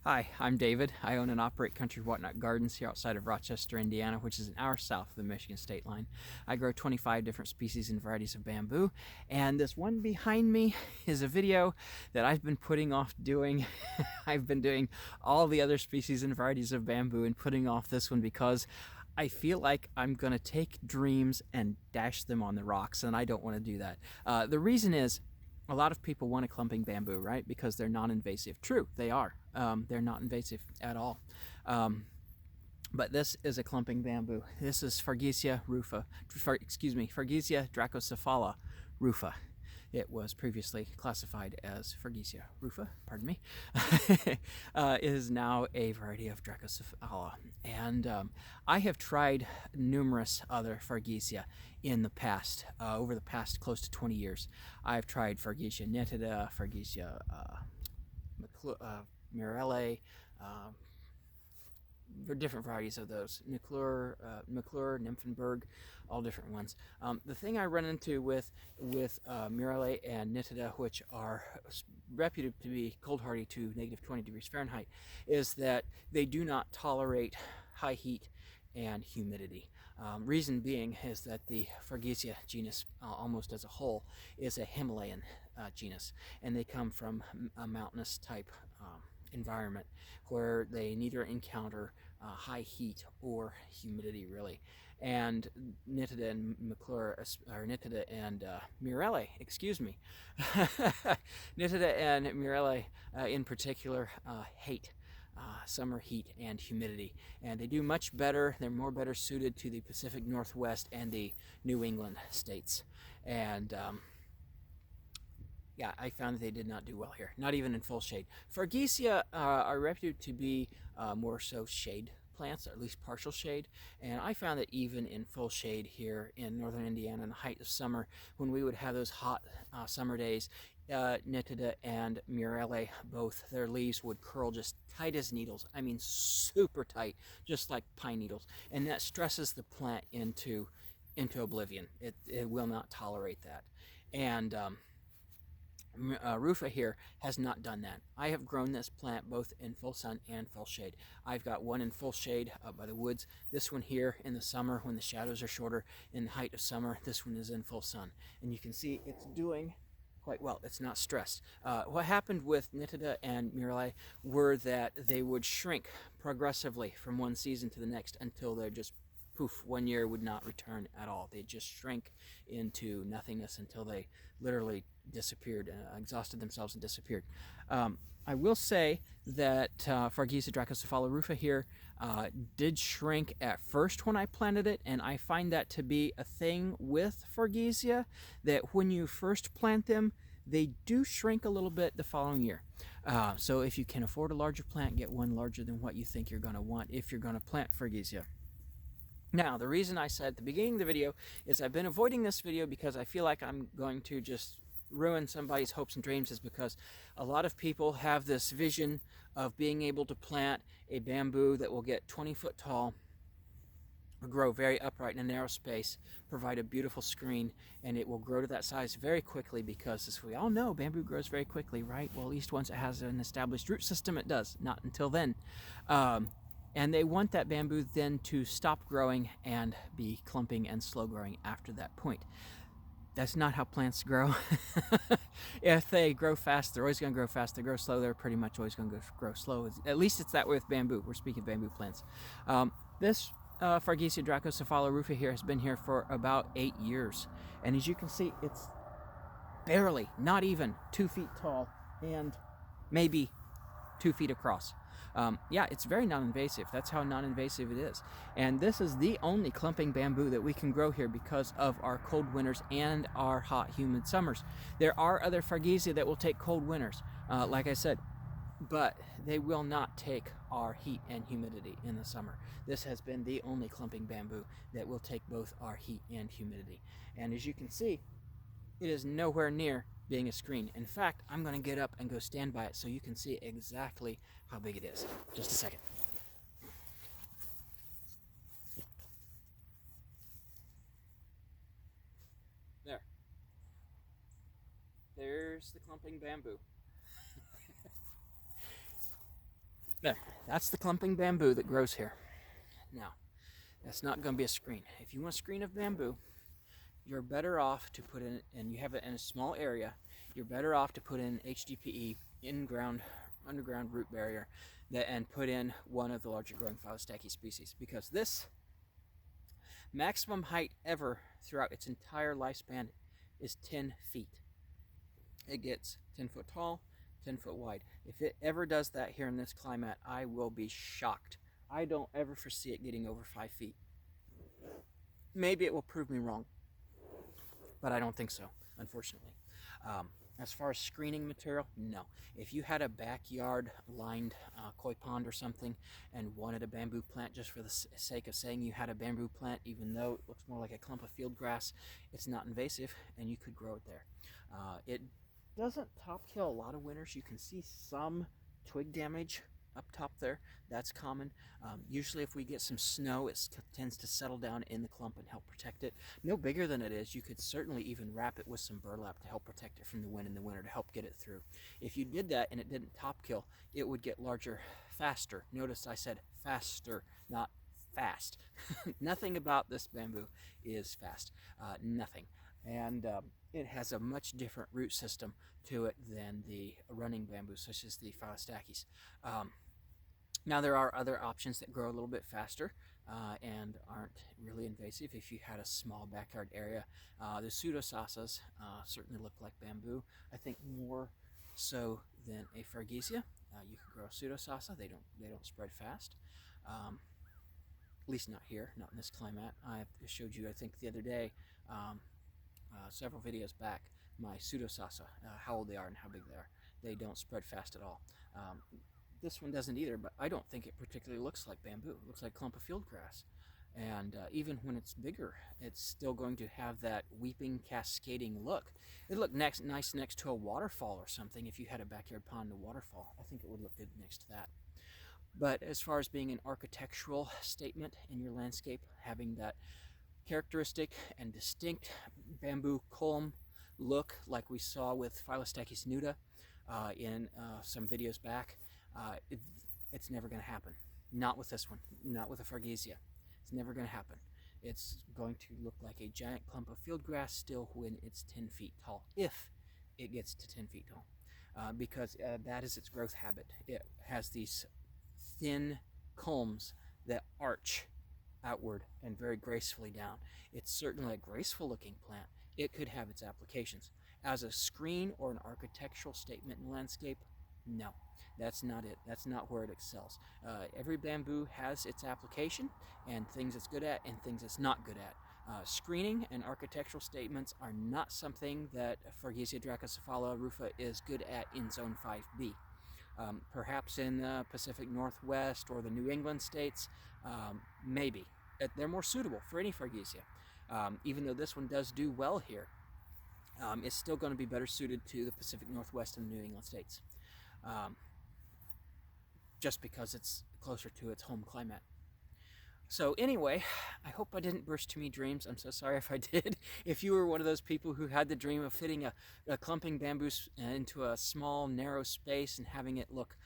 Hi, I'm David. I own and operate Country Whatnot Gardens here outside of Rochester, Indiana, which is an hour south of the Michigan state line. I grow 25 different species and varieties of bamboo, and this one behind me is a video that I've been putting off doing. I've been doing all the other species and varieties of bamboo and putting off this one because I feel like I'm going to take dreams and dash them on the rocks, and I don't want to do that. The reason is, a lot of people want a clumping bamboo, right? Because they're non-invasive. True, they are. They're not invasive at all. But this is a clumping bamboo. This is Fargesia rufa. Fargesia dracocephala rufa. It was previously classified as Fargesia rufa, pardon me. It is now a variety of dracocephala. And I have tried numerous other Fargesia in the past, over the past close to 20 years. I've tried Fargesia nitida, Fargesia Mirelle, different varieties of those. McClure, Nymphenburg, all different ones. The thing I run into with Mirelle and Nitida, which are reputed to be cold hardy to negative 20 degrees Fahrenheit, is that they do not tolerate high heat and humidity. Reason being is that the Fargesia genus, almost as a whole, is a Himalayan genus, and they come from a mountainous type environment where they neither encounter high heat or humidity, really. And Nitida and McClure, or Nitida and Mirelle, excuse me, Nitida and Mirelle in particular hate summer heat and humidity, and they do much better. They're more better suited to the Pacific Northwest and the New England states. And yeah, I found that they did not do well here, not even in full shade. Fargesia are reputed to be more so shade plants, or at least partial shade, and I found that even in full shade here in northern Indiana in the height of summer, when we would have those hot summer days, Nitida and Mirelle, both their leaves would curl just tight as needles. I mean, super tight, just like pine needles, and that stresses the plant into oblivion. It will not tolerate that, and Rufa here has not done that. I have grown this plant both in full sun and full shade. I've got one in full shade up by the woods. This one here in the summer when the shadows are shorter. In the height of summer, this one is in full sun. And you can see it's doing quite well. It's not stressed. What happened with Nitida and Mirelle were that they would shrink progressively from one season to the next until they're just poof, 1 year would not return at all. They just shrank into nothingness until they literally disappeared, exhausted themselves and disappeared. I will say that Fargesia dracocephala rufa here did shrink at first when I planted it, and I find that to be a thing with Fargesia, that when you first plant them, they do shrink a little bit the following year. So if you can afford a larger plant, get one larger than what you think you're going to want if you're going to plant Fargesia. Now, the reason I said at the beginning of the video is I've been avoiding this video because I feel like I'm going to just ruin somebody's hopes and dreams, is because a lot of people have this vision of being able to plant a bamboo that will get 20 foot tall, grow very upright in a narrow space, provide a beautiful screen, and it will grow to that size very quickly because, as we all know, bamboo grows very quickly, right? Well, at least once it has an established root system, it does. Not until then. And they want that bamboo then to stop growing and be clumping and slow growing after that point. That's not how plants grow. If they grow fast, they're always going to grow fast. They grow slow, they're pretty much always going to grow slow. At least it's that way with bamboo. We're speaking of bamboo plants. This Fargesia dracocephala rufa here has been here for about 8 years. And as you can see, it's barely, not even 2 feet tall and maybe 2 feet across. Yeah, it's very non-invasive. That's how non-invasive it is. And this is the only clumping bamboo that we can grow here because of our cold winters and our hot, humid summers. There are other Fargesia that will take cold winters, like I said, but they will not take our heat and humidity in the summer. This has been the only clumping bamboo that will take both our heat and humidity. And as you can see, it is nowhere near being a screen. In fact, I'm going to get up and go stand by it so you can see exactly how big it is. Just a second. There. There's the clumping bamboo. There, that's the clumping bamboo that grows here. Now, that's not going to be a screen. If you want a screen of bamboo, you're better off to put in, and you have it in a small area, you're better off to put in HDPE, underground root barrier, and put in one of the larger growing Fargesia species, because this maximum height ever throughout its entire lifespan is 10 feet. It gets 10 foot tall, 10 foot wide. If it ever does that here in this climate, I will be shocked. I don't ever foresee it getting over 5 feet. Maybe it will prove me wrong, but I don't think so, unfortunately. As far as screening material, no. If you had a backyard lined koi pond or something and wanted a bamboo plant just for the sake of saying you had a bamboo plant, even though it looks more like a clump of field grass, it's not invasive and you could grow it there. It doesn't top kill a lot of winters. You can see some twig damage up top there. That's common. Usually if we get some snow, it tends to settle down in the clump and help protect it. No bigger than it is, you could certainly even wrap it with some burlap to help protect it from the wind in the winter, to help get it through. If you did that and it didn't top kill, it would get larger faster. Notice I said faster, not fast. Nothing about this bamboo is fast. Nothing. And it has a much different root system to it than the running bamboo, such as the Fargesia. Now there are other options that grow a little bit faster and aren't really invasive if you had a small backyard area. The pseudosasas certainly look like bamboo. I think more so than a Fargesia. You could grow a pseudosasa. They don't spread fast. At least not here, not in this climate. I showed you, I think, the other day, several videos back, my pseudosasa, how old they are and how big they are. They don't spread fast at all. This one doesn't either, but I don't think it particularly looks like bamboo. It looks like a clump of field grass. And even when it's bigger, it's still going to have that weeping, cascading look. It'd look nice next to a waterfall or something. If you had a backyard pond and a waterfall, I think it would look good next to that. But as far as being an architectural statement in your landscape, having that characteristic and distinct bamboo culm look like we saw with Fargesia nuda in some videos back, it's never going to happen. Not with this one, not with a Fargesia. It's never going to happen. It's going to look like a giant clump of field grass still when it's 10 feet tall, if it gets to 10 feet tall, because that is its growth habit. It has these thin culms that arch outward and very gracefully down. It's certainly a graceful looking plant. It could have its applications. As a screen or an architectural statement in landscape, no, that's not it. That's not where it excels. Every bamboo has its application and things it's good at and things it's not good at. Screening and architectural statements are not something that Fargesia dracocephala rufa is good at in Zone 5B. Perhaps in the Pacific Northwest or the New England states, maybe. They're more suitable for any Fargesia. Even though this one does do well here, it's still going to be better suited to the Pacific Northwest and the New England states, just because it's closer to its home climate. So anyway, I hope I didn't burst too many dreams. I'm so sorry if I did. If you were one of those people who had the dream of fitting a clumping bamboo into a small, narrow space and having it look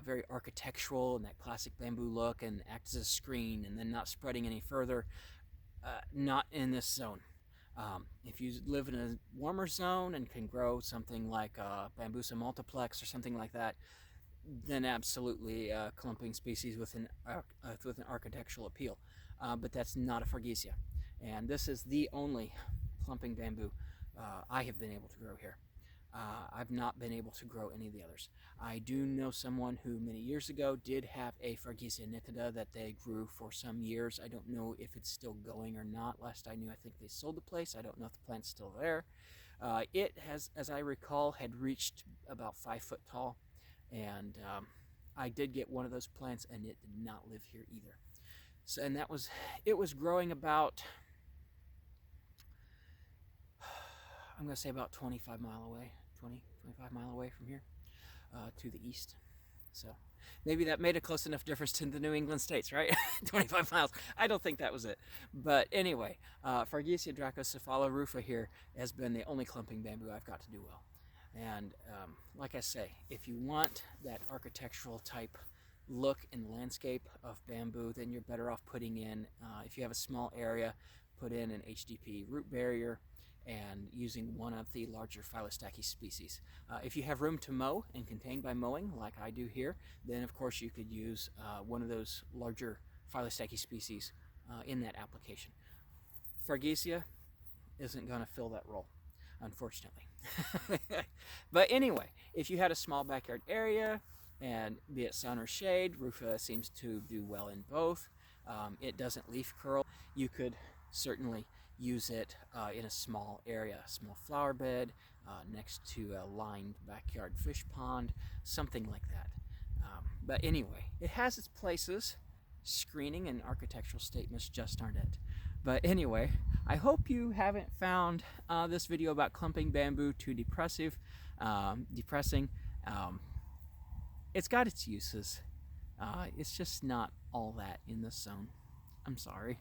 very architectural and that classic bamboo look and act as a screen and then not spreading any further, not in this zone. If you live in a warmer zone and can grow something like Bambusa multiplex or something like that, then absolutely clumping species with an architectural appeal. But that's not a Fargesia. And this is the only clumping bamboo I have been able to grow here. I've not been able to grow any of the others. I do know someone who many years ago did have a Fargesia nitida that they grew for some years. I don't know if it's still going or not. Last I knew, I think they sold the place. I don't know if the plant's still there. It has, as I recall, had reached about 5 foot tall. And I did get one of those plants, and it did not live here either. So, and it was growing about, I'm going to say about 25 mile away, 25 mile away from here to the east. So maybe that made a close enough difference to the New England states, right? 25 miles. I don't think that was it. But anyway, Fargesia dracocephala rufa here has been the only clumping bamboo I've got to do well. And like I say, if you want that architectural type look and landscape of bamboo, then you're better off putting in, if you have a small area, put in an HDP root barrier and using one of the larger Phyllostachys species. If you have room to mow and contain by mowing, like I do here, then of course you could use one of those larger Phyllostachys species in that application. Fargesia isn't going to fill that role, unfortunately. But anyway, if you had a small backyard area, and be it sun or shade, Rufa seems to do well in both. It doesn't leaf curl. You could certainly use it in a small area, a small flower bed, next to a lined backyard fish pond, something like that. But anyway, it has its places. Screening and architectural statements just aren't it. But anyway, I hope you haven't found this video about clumping bamboo too depressing. It's got its uses. It's just not all that in this zone. I'm sorry.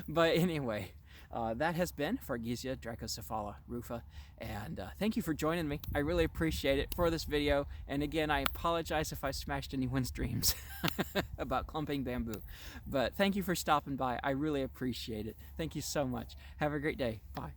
But anyway, that has been Fargesia dracocephala rufa, and thank you for joining me. I really appreciate it for this video, and again, I apologize if I smashed anyone's dreams about clumping bamboo, but thank you for stopping by. I really appreciate it. Thank you so much. Have a great day. Bye.